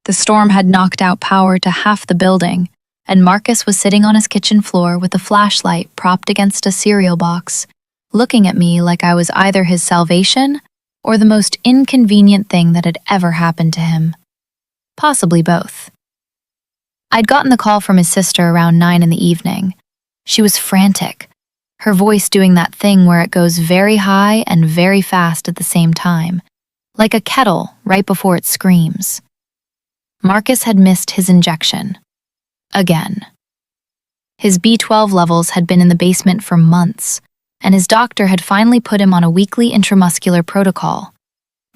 The storm had knocked out power to half the building, and Marcus was sitting on his kitchen floor with a flashlight propped against a cereal box, looking at me like I was either his salvation or the most inconvenient thing that had ever happened to him. Possibly both. I'd gotten the call from his sister around 9 in the evening. She was frantic, her voice doing that thing where it goes very high and very fast at the same time, like a kettle right before it screams. Marcus had missed his injection. Again. His B12 levels had been in the basement for months, and his doctor had finally put him on a weekly intramuscular protocol.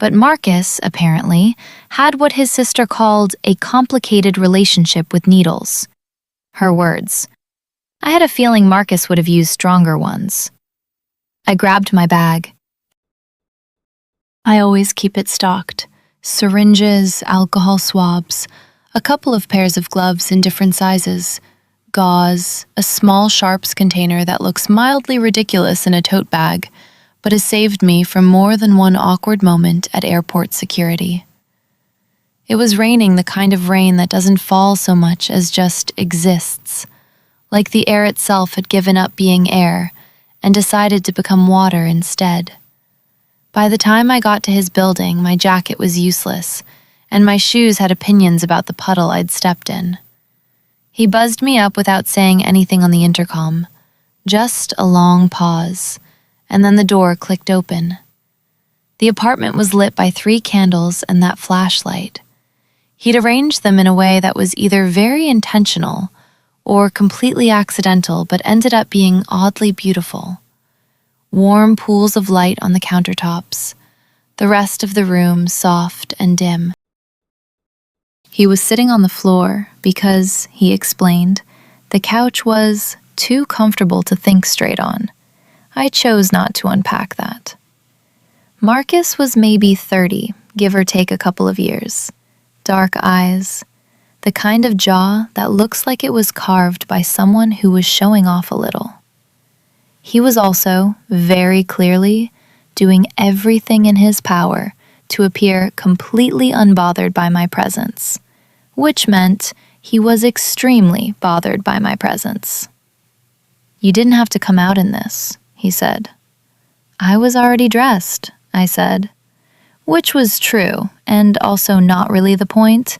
But Marcus, apparently, had what his sister called a complicated relationship with needles. Her words. I had a feeling Marcus would have used stronger ones. I grabbed my bag. I always keep it stocked. Syringes, alcohol swabs, a couple of pairs of gloves in different sizes, gauze, a small sharps container that looks mildly ridiculous in a tote bag, but has saved me from more than one awkward moment at airport security. It was raining, the kind of rain that doesn't fall so much as just exists, like the air itself had given up being air and decided to become water instead. By the time I got to his building, my jacket was useless, and my shoes had opinions about the puddle I'd stepped in. He buzzed me up without saying anything on the intercom, just a long pause, and then the door clicked open. The apartment was lit by 3 candles and that flashlight. He'd arranged them in a way that was either very intentional or completely accidental, but ended up being oddly beautiful. Warm pools of light on the countertops, the rest of the room soft and dim. He was sitting on the floor because, he explained, the couch was too comfortable to think straight on. I chose not to unpack that. Marcus was maybe 30, give or take a couple of years. Dark eyes, the kind of jaw that looks like it was carved by someone who was showing off a little. He was also, very clearly, doing everything in his power to appear completely unbothered by my presence, which meant he was extremely bothered by my presence. You didn't have to come out in this, he said. I was already dressed, I said, which was true and also not really the point,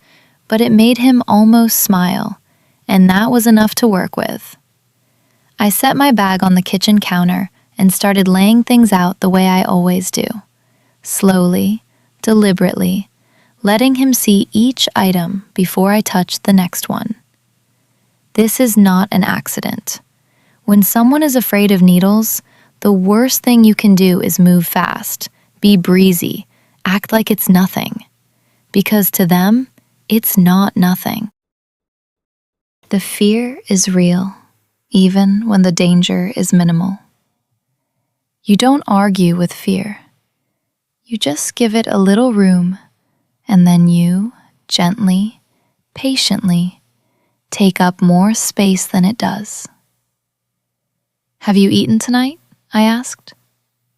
but it made him almost smile, and that was enough to work with. I set my bag on the kitchen counter and started laying things out the way I always do, slowly, deliberately, letting him see each item before I touched the next one. This is not an accident. When someone is afraid of needles, the worst thing you can do is move fast, be breezy, act like it's nothing. Because to them, it's not nothing. The fear is real, even when the danger is minimal. You don't argue with fear. You just give it a little room, and then you, gently, patiently, take up more space than it does. Have you eaten tonight? I asked.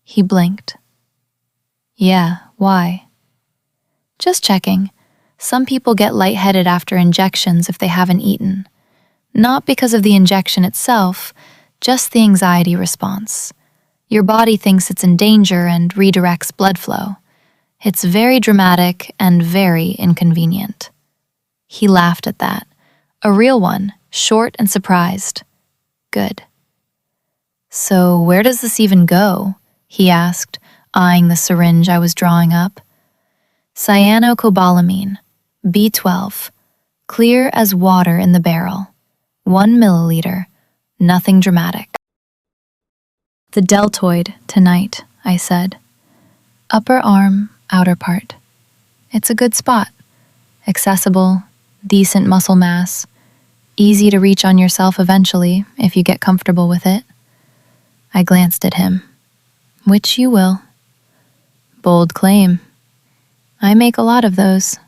He blinked. Yeah, why? Just checking. Some people get lightheaded after injections if they haven't eaten. Not because of the injection itself, just the anxiety response. Your body thinks it's in danger and redirects blood flow. It's very dramatic and very inconvenient. He laughed at that. A real one, short and surprised. Good. So where does this even go? He asked, eyeing the syringe I was drawing up. Cyanocobalamin, B12, clear as water in the barrel. 1 milliliter, nothing dramatic. The deltoid tonight, I said. Upper arm, outer part. It's a good spot. Accessible, decent muscle mass, easy to reach on yourself eventually if you get comfortable with it. I glanced at him. Which you will. Bold claim. I make a lot of those.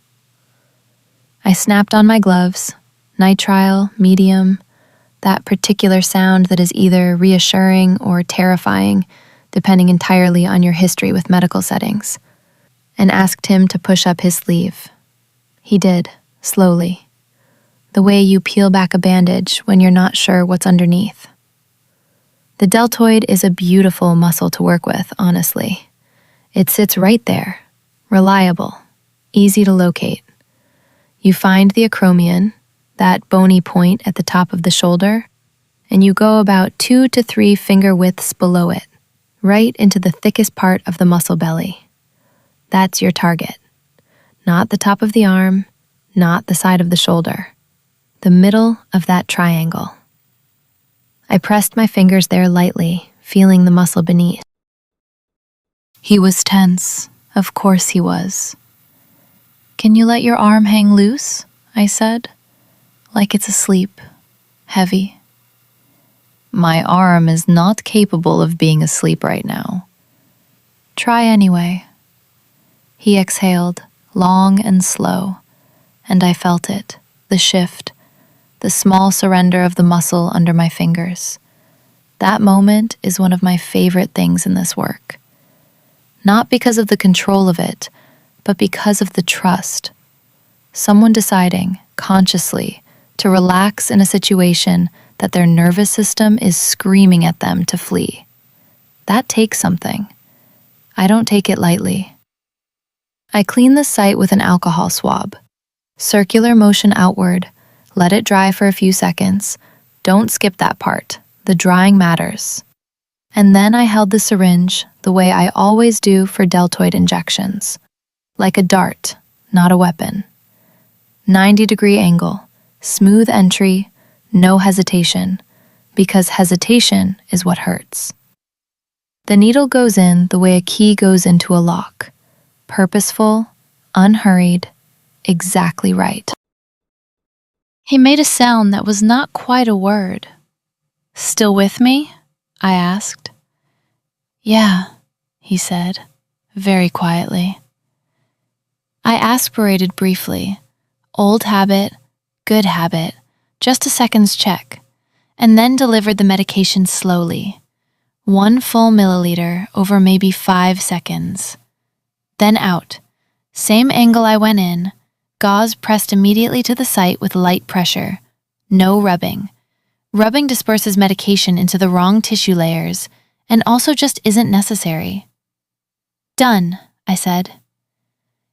I snapped on my gloves. Nitrile, medium, that particular sound that is either reassuring or terrifying, depending entirely on your history with medical settings, and asked him to push up his sleeve. He did, slowly, the way you peel back a bandage when you're not sure what's underneath. The deltoid is a beautiful muscle to work with, honestly. It sits right there, reliable, easy to locate. You find the acromion, that bony point at the top of the shoulder, and you go about 2 to 3 finger widths below it, right into the thickest part of the muscle belly. That's your target. Not the top of the arm, not the side of the shoulder. The middle of that triangle. I pressed my fingers there lightly, feeling the muscle beneath. He was tense. Of course he was. "Can you let your arm hang loose?" I said, like it's asleep, heavy. "My arm is not capable of being asleep right now." "Try anyway." He exhaled, long and slow, and I felt it, the shift, the small surrender of the muscle under my fingers. That moment is one of my favorite things in this work. Not because of the control of it, but because of the trust. Someone deciding, consciously, to relax in a situation that their nervous system is screaming at them to flee. That takes something. I don't take it lightly. I clean the site with an alcohol swab. Circular motion outward. Let it dry for a few seconds. Don't skip that part. The drying matters. And then I held the syringe the way I always do for deltoid injections. Like a dart, not a weapon. 90-degree angle, smooth entry, no hesitation, because hesitation is what hurts. The needle goes in the way a key goes into a lock. Purposeful, unhurried, exactly right. He made a sound that was not quite a word. "Still with me?" I asked. "Yeah," he said, very quietly. I aspirated briefly. Old habit, good habit, just a second's check, and then delivered the medication slowly. 1 full milliliter over maybe 5 seconds. Then out. Same angle I went in, gauze pressed immediately to the site with light pressure. No rubbing. Rubbing disperses medication into the wrong tissue layers and also just isn't necessary. "Done," I said.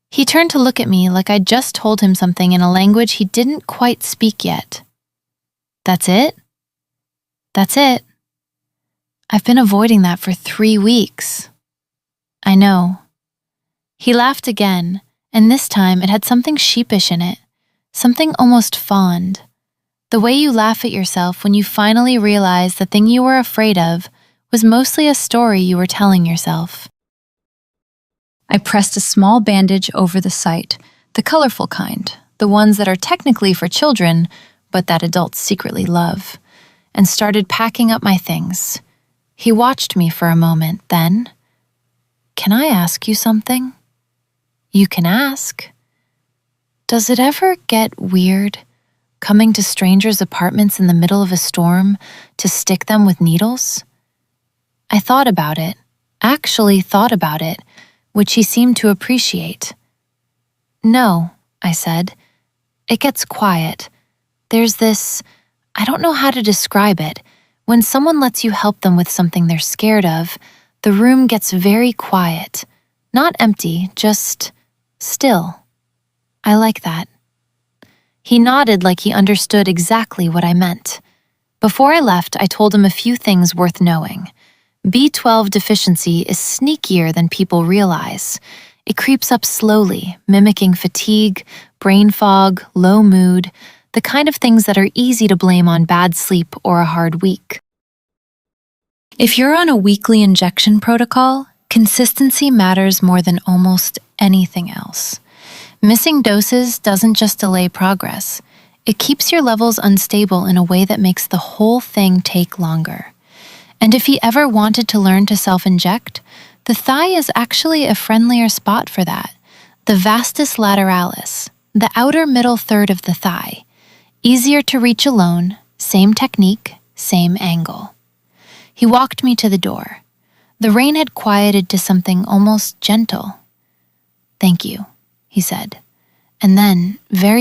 He turned to look at me like I'd just told him something in a language he didn't quite speak yet. "That's it?" "That's it." "I've been avoiding that for 3 weeks." "I know." He laughed again, and this time it had something sheepish in it, something almost fond. The way you laugh at yourself when you finally realize the thing you were afraid of was mostly a story you were telling yourself. I pressed a small bandage over the site, the colorful kind, the ones that are technically for children, but that adults secretly love, and started packing up my things. He watched me for a moment, then, "Can I ask you something?" "You can ask." "Does it ever get weird, coming to strangers' apartments in the middle of a storm to stick them with needles?" I thought about it, actually thought about it, which he seemed to appreciate. "No," I said. "It gets quiet. There's this, I don't know how to describe it. When someone lets you help them with something they're scared of, the room gets very quiet. Not empty, just still. I like that." He nodded like he understood exactly what I meant. Before I left, I told him a few things worth knowing. B12 deficiency is sneakier than people realize. It creeps up slowly, mimicking fatigue, brain fog, low mood, the kind of things that are easy to blame on bad sleep or a hard week. If you're on a weekly injection protocol, consistency matters more than almost anything else. Missing doses doesn't just delay progress. It keeps your levels unstable in a way that makes the whole thing take longer. And if he ever wanted to learn to self-inject, the thigh is actually a friendlier spot for that. The vastus lateralis, the outer middle third of the thigh. Easier to reach alone, same technique, same angle. He walked me to the door. The rain had quieted to something almost gentle. "Thank you," he said. And then, very